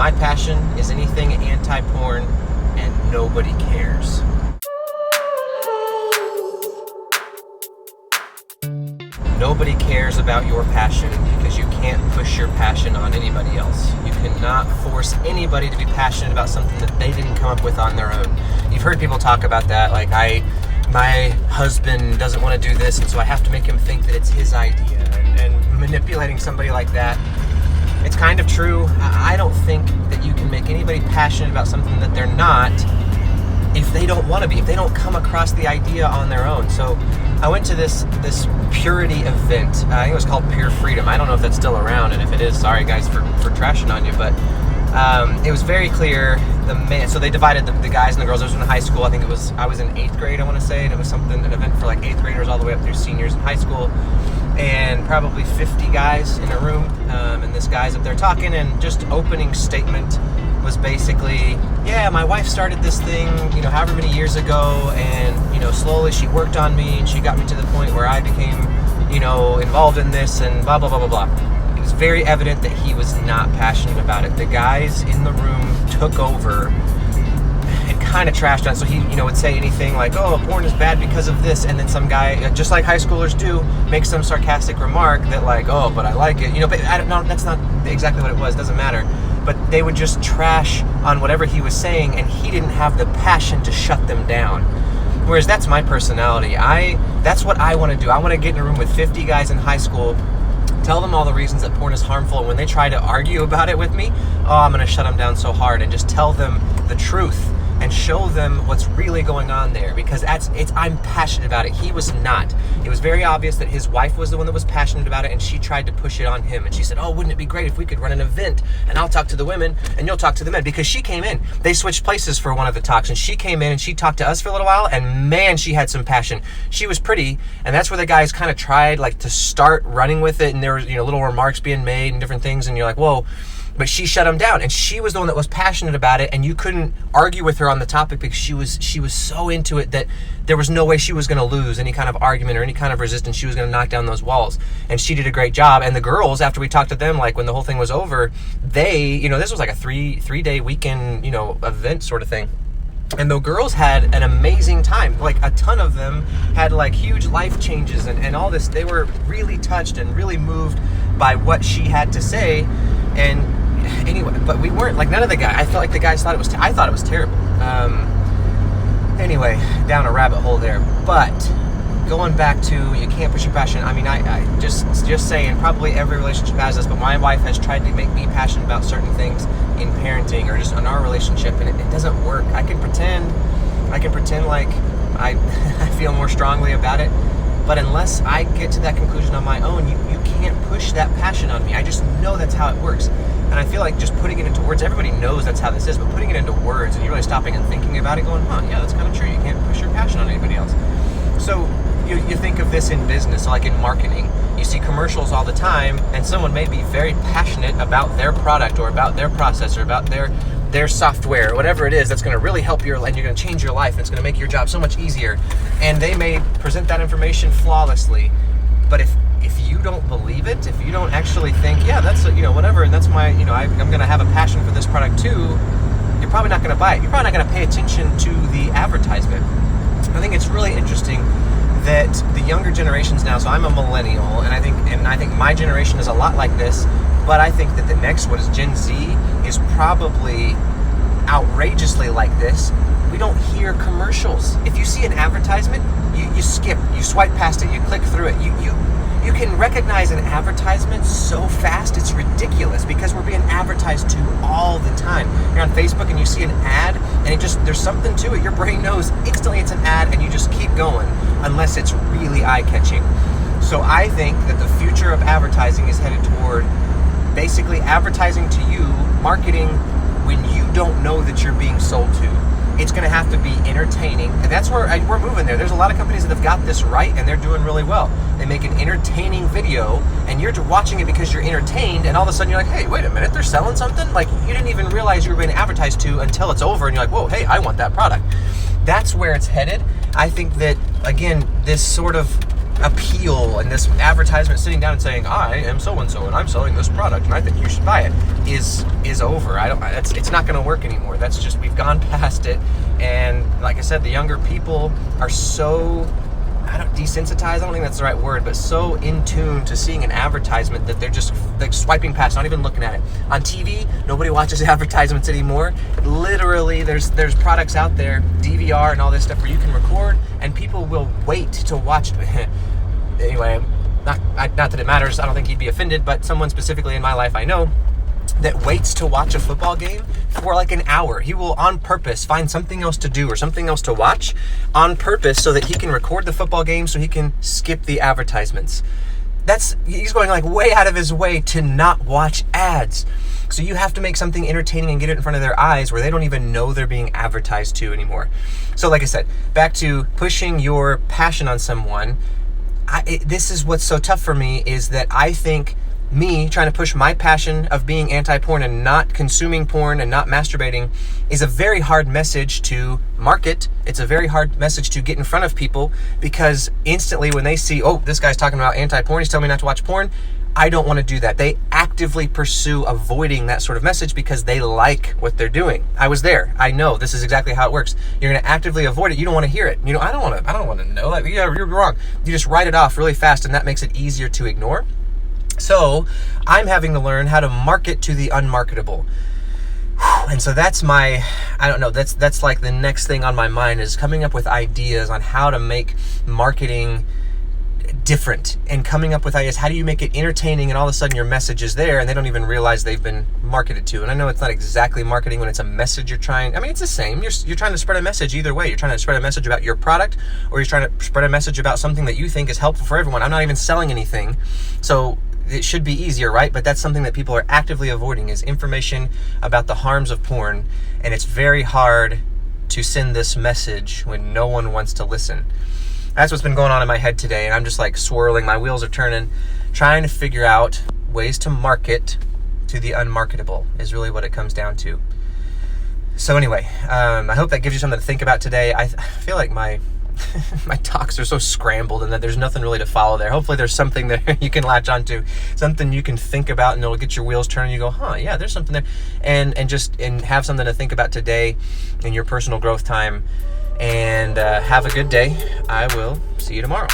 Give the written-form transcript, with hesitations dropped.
My passion is anything anti-porn, and nobody cares. Nobody cares about your passion because you can't push your passion on anybody else. You cannot force anybody to be passionate about something that they didn't come up with on their own. You've heard people talk about that, like my husband doesn't want to do this, and so I have to make him think that it's his idea, and manipulating somebody like that. It's kind of true. I don't think that you can make anybody passionate about something that they're not if they don't want to be, if they don't come across the idea on their own. So I went to this purity event. I think it was called Pure Freedom. I don't know if that's still around, and if it is, sorry guys for trashing on you, but it was very clear. So they divided the guys and the girls. I was in high school. I think I was in 8th grade, I want to say, and it was an event for like 8th graders all the way up through seniors in high school, and probably 50 guys in a room, and this guy's up there talking, and just opening statement was basically, yeah, my wife started this thing, however many years ago, and, slowly she worked on me, and she got me to the point where I became, involved in this, and blah, blah, blah, blah, blah. It was very evident that he was not passionate about it. The guys in the room took over and kind of trashed on it. So he, would say anything like, oh, porn is bad because of this, and then some guy, just like high schoolers do, make some sarcastic remark that like, oh, but I like it, but I don't know, that's not exactly what it was, doesn't matter. But they would just trash on whatever he was saying, and he didn't have the passion to shut them down. Whereas that's my personality. That's what I want to do. I want to get in a room with 50 guys in high school, tell them all the reasons that porn is harmful, and when they try to argue about it with me, I'm going to shut them down so hard and just tell them the truth and show them what's really going on there, because I'm passionate about it. He was not. It was very obvious that his wife was the one that was passionate about it, and she tried to push it on him, and she said, oh, wouldn't it be great if we could run an event, and I'll talk to the women and you'll talk to the men, because she came in. They switched places for one of the talks, and she came in and she talked to us for a little while, and man, she had some passion. She was pretty, and that's where the guys kind of tried to start running with it, and there was little remarks being made and different things, and you're like, whoa. But she shut him down, and she was the one that was passionate about it, and you couldn't argue with her on the topic because she was so into it that there was no way she was going to lose any kind of argument or any kind of resistance. She was going to knock down those walls, and she did a great job. And the girls, after we talked to them, when the whole thing was over, they, this was like a three-day weekend, event sort of thing. And the girls had an amazing time. A ton of them had huge life changes and all this. They were really touched and really moved by what she had to say. And anyway, but we weren't, none of the guys, I felt like the guys thought it was, I thought it was terrible. Anyway, down a rabbit hole there. But going back to, you can't push your passion. I mean, I just saying, probably every relationship has this, but my wife has tried to make me passionate about certain things in parenting or just in our relationship, and it doesn't work. I can pretend like I feel more strongly about it, but unless I get to that conclusion on my own, you can't push that passion on me. I just know that's how it works. And I feel like just putting it into words, everybody knows that's how this is, but putting it into words and you're really stopping and thinking about it, going, yeah, that's kind of true. You can't push your passion on anybody else. So you think of this in business, like in marketing. You see commercials all the time, and someone may be very passionate about their product or about their process or about their software or whatever it is that's going to really help and you're going to change your life, and it's going to make your job so much easier. And they may present that information flawlessly, but if you don't believe it, if you don't actually think, yeah, that's whatever, and that's my, I'm going to have a passion for this product too, you're probably not going to buy it. You're probably not going to pay attention to the advertisement. I think it's really interesting that the younger generations now, so I'm a millennial, and I think my generation is a lot like this, but I think that the next, what is Gen Z, is probably outrageously like this. We don't hear commercials. If you see an advertisement, you skip, you swipe past it, you click through it. You can recognize an advertisement so fast, it's ridiculous, because we're being advertised to all the time. You're on Facebook and you see an ad, and there's something to it. Your brain knows instantly it's an ad, and you just keep going unless it's really eye-catching. So I think that the future of advertising is headed toward basically advertising to you, marketing when you don't know that you're being sold to. It's going to have to be entertaining, and that's where we're moving there. There's a lot of companies that have got this right, and they're doing really well. They make an entertaining video, and you're watching it because you're entertained, and all of a sudden you're like, hey, wait a minute, they're selling something? You didn't even realize you were being advertised to until it's over, and you're like, whoa, hey, I want that product. That's where it's headed. I think that, again, this sort of appeal and this advertisement sitting down and saying, I am so-and-so and I'm selling this product and I think you should buy it is over. It's not going to work anymore. That's just, we've gone past it. And like I said, the younger people are so, desensitized, I don't think that's the right word, but so in tune to seeing an advertisement that they're just like swiping past, not even looking at it. On TV, nobody watches advertisements anymore. Literally, there's products out there, DVR and all this stuff where you can record, and people will wait to watch. Anyway, not that it matters, I don't think he'd be offended, but someone specifically in my life I know that waits to watch a football game for like an hour. He will on purpose find something else to do or something else to watch on purpose so that he can record the football game so he can skip the advertisements. He's going like way out of his way to not watch ads. So you have to make something entertaining and get it in front of their eyes where they don't even know they're being advertised to anymore. So like I said, back to pushing your passion on someone. This is what's so tough for me, is that I think me trying to push my passion of being anti-porn and not consuming porn and not masturbating is a very hard message to market. It's a very hard message to get in front of people, because instantly when they see, oh, this guy's talking about anti-porn, he's telling me not to watch porn, I don't want to do that. They actively pursue avoiding that sort of message because they like what they're doing. I was there. I know this is exactly how it works. You're going to actively avoid it. You don't want to hear it. I don't want to know. Like, yeah, you're wrong. You just write it off really fast, and that makes it easier to ignore. So I'm having to learn how to market to the unmarketable. And so that's that's like the next thing on my mind, is coming up with ideas on how to make marketing different, and coming up with ideas. How do you make it entertaining and all of a sudden your message is there and they don't even realize they've been marketed to? And I know it's not exactly marketing when it's a message you're trying. It's the same. You're trying to spread a message either way. You're trying to spread a message about your product, or you're trying to spread a message about something that you think is helpful for everyone. I'm not even selling anything. So it should be easier, right? But that's something that people are actively avoiding, is information about the harms of porn. And it's very hard to send this message when no one wants to listen. That's what's been going on in my head today. And I'm just like swirling. My wheels are turning, trying to figure out ways to market to the unmarketable is really what it comes down to. So anyway, I hope that gives you something to think about today. I feel like my talks are so scrambled and that there's nothing really to follow there. Hopefully there's something there you can latch onto, something you can think about, and it'll get your wheels turning. You go, yeah, there's something there, and have something to think about today in your personal growth time. And have a good day. I will see you tomorrow.